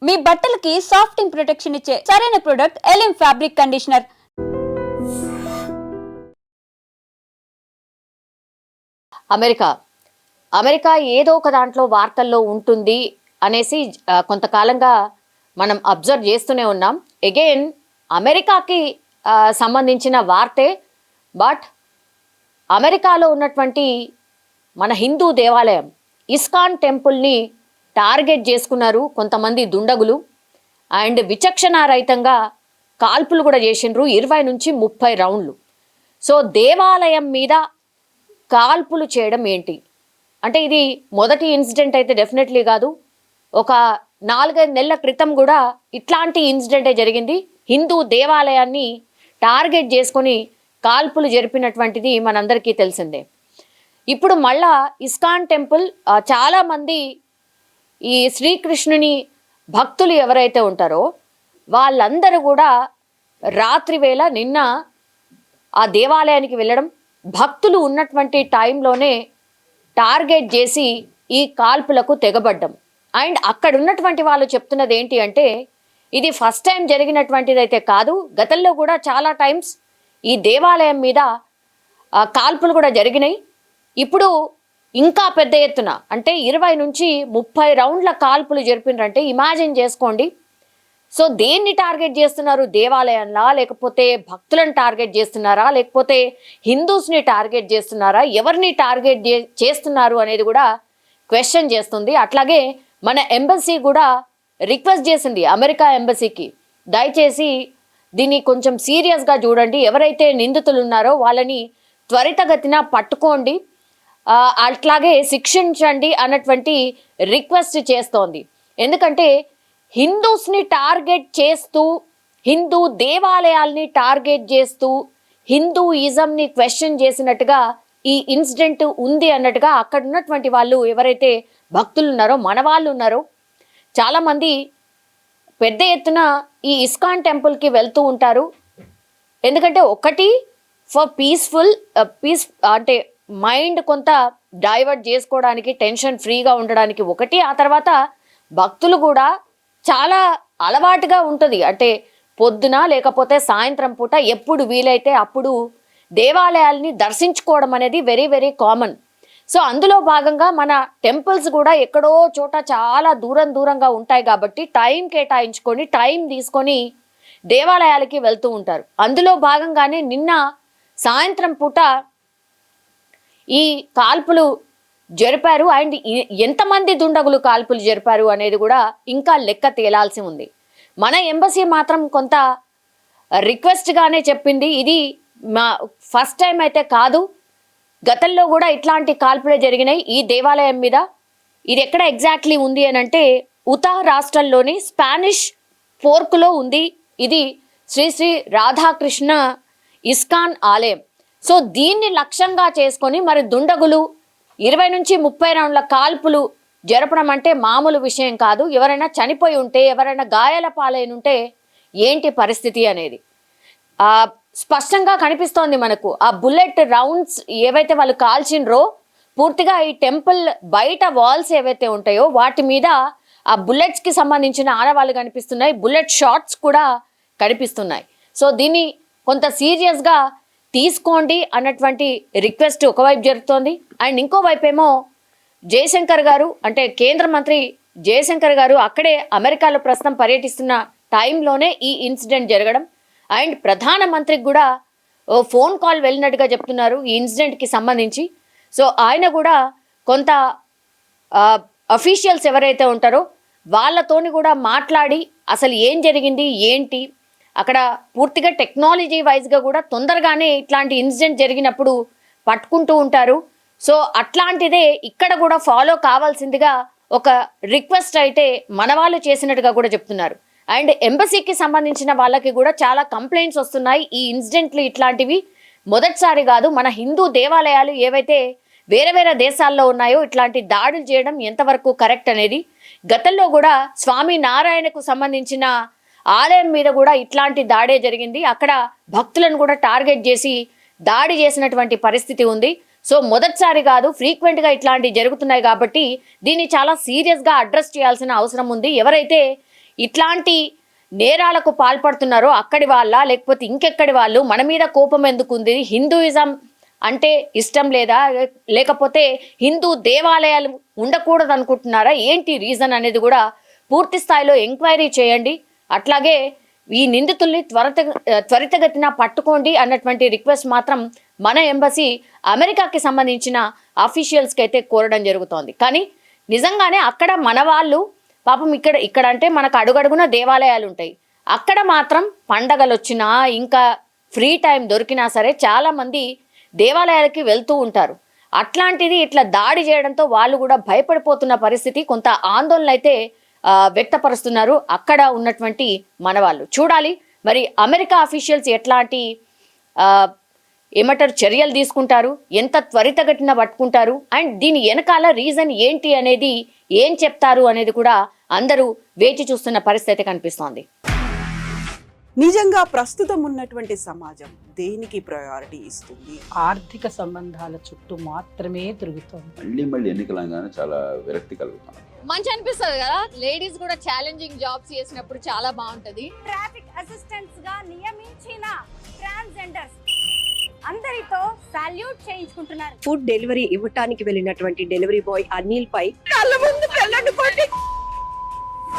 మీ బట్టలకి సాఫ్టింగ్ ప్రొటెక్షన్ ఇచ్చే సరైన ప్రొడక్ట్ ఎలిమ్ ఫ్యాబ్రిక్ కండిషనర్. అమెరికా ఏదో ఒక దాంట్లో వార్తల్లో ఉంటుంది అనేసి కొంతకాలంగా మనం అబ్జర్వ్ చేస్తూనే ఉన్నాం. అగైన్ అమెరికాకి సంబంధించిన వార్తే, బట్ అమెరికాలో ఉన్నటువంటి మన హిందూ దేవాలయం ఇస్కాన్ టెంపుల్ని టార్గెట్ చేసుకున్నారు కొంతమంది దుండగులు. అండ్ విచక్షణారహితంగా కాల్పులు కూడా చేసిండ్రు, 20 నుంచి 30 రౌండ్లు. సో దేవాలయం మీద కాల్పులు చేయడం ఏంటి అంటే, ఇది మొదటి ఇన్సిడెంట్ అయితే డెఫినెట్లీ కాదు. ఒక 4-5 నెలల క్రితం కూడా ఇట్లాంటి ఇన్సిడెంటే జరిగింది. హిందూ దేవాలయాన్ని టార్గెట్ చేసుకొని కాల్పులు జరిపినటువంటిది మనందరికీ తెలిసిందే. ఇప్పుడు మళ్ళా ఇస్కాన్ టెంపుల్ చాలామంది ఈ శ్రీకృష్ణుని భక్తులు ఎవరైతే ఉంటారో వాళ్ళందరూ కూడా రాత్రి వేళ నిన్న ఆ దేవాలయానికి వెళ్ళడం, భక్తులు ఉన్నటువంటి టైంలోనే టార్గెట్ చేసి ఈ కాల్పులకు తెగబడ్డం. అండ్ అక్కడ ఉన్నటువంటి వాళ్ళు చెప్తున్నది ఏంటి అంటే, ఇది ఫస్ట్ టైం జరిగినటువంటిది అయితే కాదు, గతంలో కూడా చాలా టైమ్స్ ఈ దేవాలయం మీద కాల్పులు కూడా జరిగినాయి. ఇప్పుడు ఇంకా పెద్ద ఎత్తున అంటే 20 నుంచి 30 రౌండ్ల కాల్పులు జరిపినారంటే ఇమాజిన్ చేసుకోండి. సో దేన్ని టార్గెట్ చేస్తున్నారు? దేవాలయంలా, లేకపోతే భక్తులను టార్గెట్ చేస్తున్నారా, లేకపోతే హిందూస్ని టార్గెట్ చేస్తున్నారా, ఎవరిని టార్గెట్ చేస్తున్నారు అనేది కూడా క్వశ్చన్ చేస్తుంది. అట్లాగే మన ఎంబసీ కూడా రిక్వెస్ట్ చేసింది అమెరికా ఎంబసీకి, దయచేసి దీన్ని కొంచెం సీరియస్గా చూడండి, ఎవరైతే నిందితులు ఉన్నారో వాళ్ళని త్వరితగతిన పట్టుకోండి, అట్లాగే శిక్షించండి అన్నటువంటి రిక్వెస్ట్ చేస్తోంది. ఎందుకంటే హిందూస్ని టార్గెట్ చేస్తూ, హిందూ దేవాలయాల్ని టార్గెట్ చేస్తూ, హిందూయిజంని క్వశ్చన్ చేసినట్టుగా ఈ ఇన్సిడెంట్ ఉంది అన్నట్టుగా అక్కడ ఉన్నటువంటి వాళ్ళు ఎవరైతే భక్తులు ఉన్నారో, మన వాళ్ళు ఉన్నారో, చాలామంది పెద్ద ఎత్తున ఈ ఇస్కాన్ టెంపుల్కి వెళ్తూ ఉంటారు. ఎందుకంటే ఒకటి ఫర్ పీస్ అంటే మైండ్ కొంత డైవర్ట్ చేసుకోవడానికి, టెన్షన్ ఫ్రీగా ఉండడానికి ఒకటి. ఆ తర్వాత భక్తులు కూడా చాలా అలవాటుగా ఉంటుంది, అంటే పొద్దున లేకపోతే సాయంత్రం పూట ఎప్పుడు వీలైతే అప్పుడు దేవాలయాల్ని దర్శించుకోవడం అనేది వెరీ వెరీ కామన్. సో అందులో భాగంగా మన టెంపుల్స్ కూడా ఎక్కడో చోట చాలా దూరంగా ఉంటాయి కాబట్టి టైం కేటాయించుకొని, టైం తీసుకొని దేవాలయాలకి వెళ్తూ ఉంటారు. అందులో భాగంగానే నిన్న సాయంత్రం పూట ఈ కాల్పులు జరిపారు. అండ్ ఎంతమంది దుండగులు కాల్పులు జరిపారు అనేది కూడా ఇంకా లెక్క తేలాల్సి ఉంది. మన ఎంబసీ మాత్రం కొంత రిక్వెస్ట్గానే చెప్పింది, ఇది మా ఫస్ట్ టైం అయితే కాదు, గతంలో కూడా ఇట్లాంటి కాల్పులే జరిగినాయి ఈ దేవాలయం మీద. ఇది ఎక్కడ ఎగ్జాక్ట్లీ ఉంది అని అంటే ఉతా రాష్ట్రంలోని స్పానిష్ ఫోర్క్లో ఉంది. ఇది శ్రీ రాధాకృష్ణ ఇస్కాన్ ఆలయం. సో దీన్ని లక్ష్యంగా చేసుకొని మరి దుండగులు 20 నుంచి 30 రౌండ్ల కాల్పులు జరపడం అంటే మామూలు విషయం కాదు. ఎవరైనా చనిపోయి ఉంటే, ఎవరైనా గాయాల పాలైనుంటే ఏంటి పరిస్థితి అనేది స్పష్టంగా కనిపిస్తోంది మనకు. ఆ బుల్లెట్ రౌండ్స్ ఏవైతే వాళ్ళు కాల్చినరో పూర్తిగా ఈ టెంపుల్ బయట వాల్స్ ఏవైతే ఉంటాయో వాటి మీద ఆ బుల్లెట్స్కి సంబంధించిన ఆనవాళ్ళు కనిపిస్తున్నాయి, బుల్లెట్ షాట్స్ కూడా కనిపిస్తున్నాయి. సో దీన్ని కొంత సీరియస్గా తీసుకోండి అన్నటువంటి రిక్వెస్ట్ ఒకవైపు జరుగుతోంది. అండ్ ఇంకోవైపు ఏమో జయశంకర్ గారు, అంటే కేంద్ర మంత్రి జయశంకర్ గారు అక్కడే అమెరికాలో ప్రస్తుతం పర్యటిస్తున్న టైంలోనే ఈ ఇన్సిడెంట్ జరగడం. అండ్ ప్రధానమంత్రికి కూడా ఫోన్ కాల్ వెళ్ళినట్టుగా చెప్తున్నారు ఈ ఇన్సిడెంట్కి సంబంధించి. సో ఆయన కూడా కొంత అఫీషియల్స్ ఎవరైతే ఉంటారో వాళ్ళతోని కూడా మాట్లాడి అసలు ఏం జరిగింది ఏంటి, అక్కడ పూర్తిగా టెక్నాలజీ వైజ్గా కూడా తొందరగానే ఇట్లాంటి ఇన్సిడెంట్ జరిగినప్పుడు పట్టుకుంటూ ఉంటారు. సో అట్లాంటిదే ఇక్కడ కూడా ఫాలో కావాల్సిందిగా ఒక రిక్వెస్ట్ అయితే మన వాళ్ళు చేసినట్టుగా కూడా చెప్తున్నారు. అండ్ ఎంబసీకి సంబంధించిన వాళ్ళకి కూడా చాలా కంప్లైంట్స్ వస్తున్నాయి. ఈ ఇన్సిడెంట్లు ఇట్లాంటివి మొదటిసారి కాదు. మన హిందూ దేవాలయాలు ఏవైతే వేరే వేరే దేశాల్లో ఉన్నాయో ఇట్లాంటి దాడులు చేయడం ఎంతవరకు కరెక్ట్ అనేది, గతంలో కూడా స్వామి నారాయణకు సంబంధించిన ఆలయం మీద కూడా ఇట్లాంటి దాడే జరిగింది. అక్కడ భక్తులను కూడా టార్గెట్ చేసి దాడి చేసినటువంటి పరిస్థితి ఉంది. సో మొదటిసారి కాదు, ఫ్రీక్వెంట్గా ఇట్లాంటివి జరుగుతున్నాయి కాబట్టి దీన్ని చాలా సీరియస్గా అడ్రస్ చేయాల్సిన అవసరం ఉంది. ఎవరైతే ఇట్లాంటి నేరాలకు పాల్పడుతున్నారో అక్కడి వాళ్ళ లేకపోతే ఇంకెక్కడి వాళ్ళు, మన మీద కోపం ఎందుకుంది, హిందూయిజం అంటే ఇష్టం లేదా, లేకపోతే హిందూ దేవాలయాలు ఉండకూడదు అనుకుంటున్నారా, ఏంటి రీజన్ అనేది కూడా పూర్తి స్థాయిలో ఎంక్వైరీ చేయండి. అట్లాగే ఈ నిందితుల్ని త్వరితగతిన పట్టుకోండి అన్నటువంటి రిక్వెస్ట్ మాత్రం మన ఎంబసీ అమెరికాకి సంబంధించిన అఫీషియల్స్కి అయితే కోరడం జరుగుతోంది. కానీ నిజంగానే అక్కడ మన వాళ్ళు పాపం ఇక్కడ అంటే మనకు అడుగడుగున దేవాలయాలు ఉంటాయి, అక్కడ మాత్రం పండగలు వచ్చినా ఇంకా ఫ్రీ టైం దొరికినా సరే చాలామంది దేవాలయాలకి వెళ్తూ ఉంటారు. అట్లాంటిది ఇట్లా దాడి చేయడంతో వాళ్ళు కూడా భయపడిపోతున్న పరిస్థితి, కొంత ఆందోళన అయితే వ్యక్తపరుస్తున్నారు అక్కడ ఉన్నటువంటి మన వాళ్ళు. చూడాలి మరి అమెరికా అఫీషియల్స్ ఎట్లాంటి ఏమంటారు చర్యలు తీసుకుంటారు, ఎంత త్వరితగతిన పట్టుకుంటారు, అండ్ దీని వెనకాల రీజన్ ఏంటి అనేది ఏం చెప్తారు అనేది కూడా అందరూ వేచి చూస్తున్న పరిస్థితి కనిపిస్తోంది. నిజంగా ప్రస్తుతం ఉన్నటువంటి సమాజం దేనికి ప్రయారిటీ ఇస్తుంది? ఆర్థిక సంబంధాల చుట్టూ మాత్రమే తిరుగుతోంది. మళ్ళీ ఎన్నికలంగానే చాలా విరక్తి కలుగుతాను. మంచి అనిపిస్తుంది కదా, లేడీస్ కూడా ఛాలెంజింగ్ జాబ్స్ చేసినప్పుడు చాలా బాగుంటది. ట్రాఫిక్ అసిస్టెంట్స్ గా నియమించిన ట్రాన్స్జెండర్స్ అందరితో సాల్యూట్ చేయించుకుంటున్నారు. ఫుడ్ డెలివరీ ఇవ్వటానికి వెళ్ళినటువంటి డెలివరీ బాయ్ అనిల్ పై కళ్ళ ముందు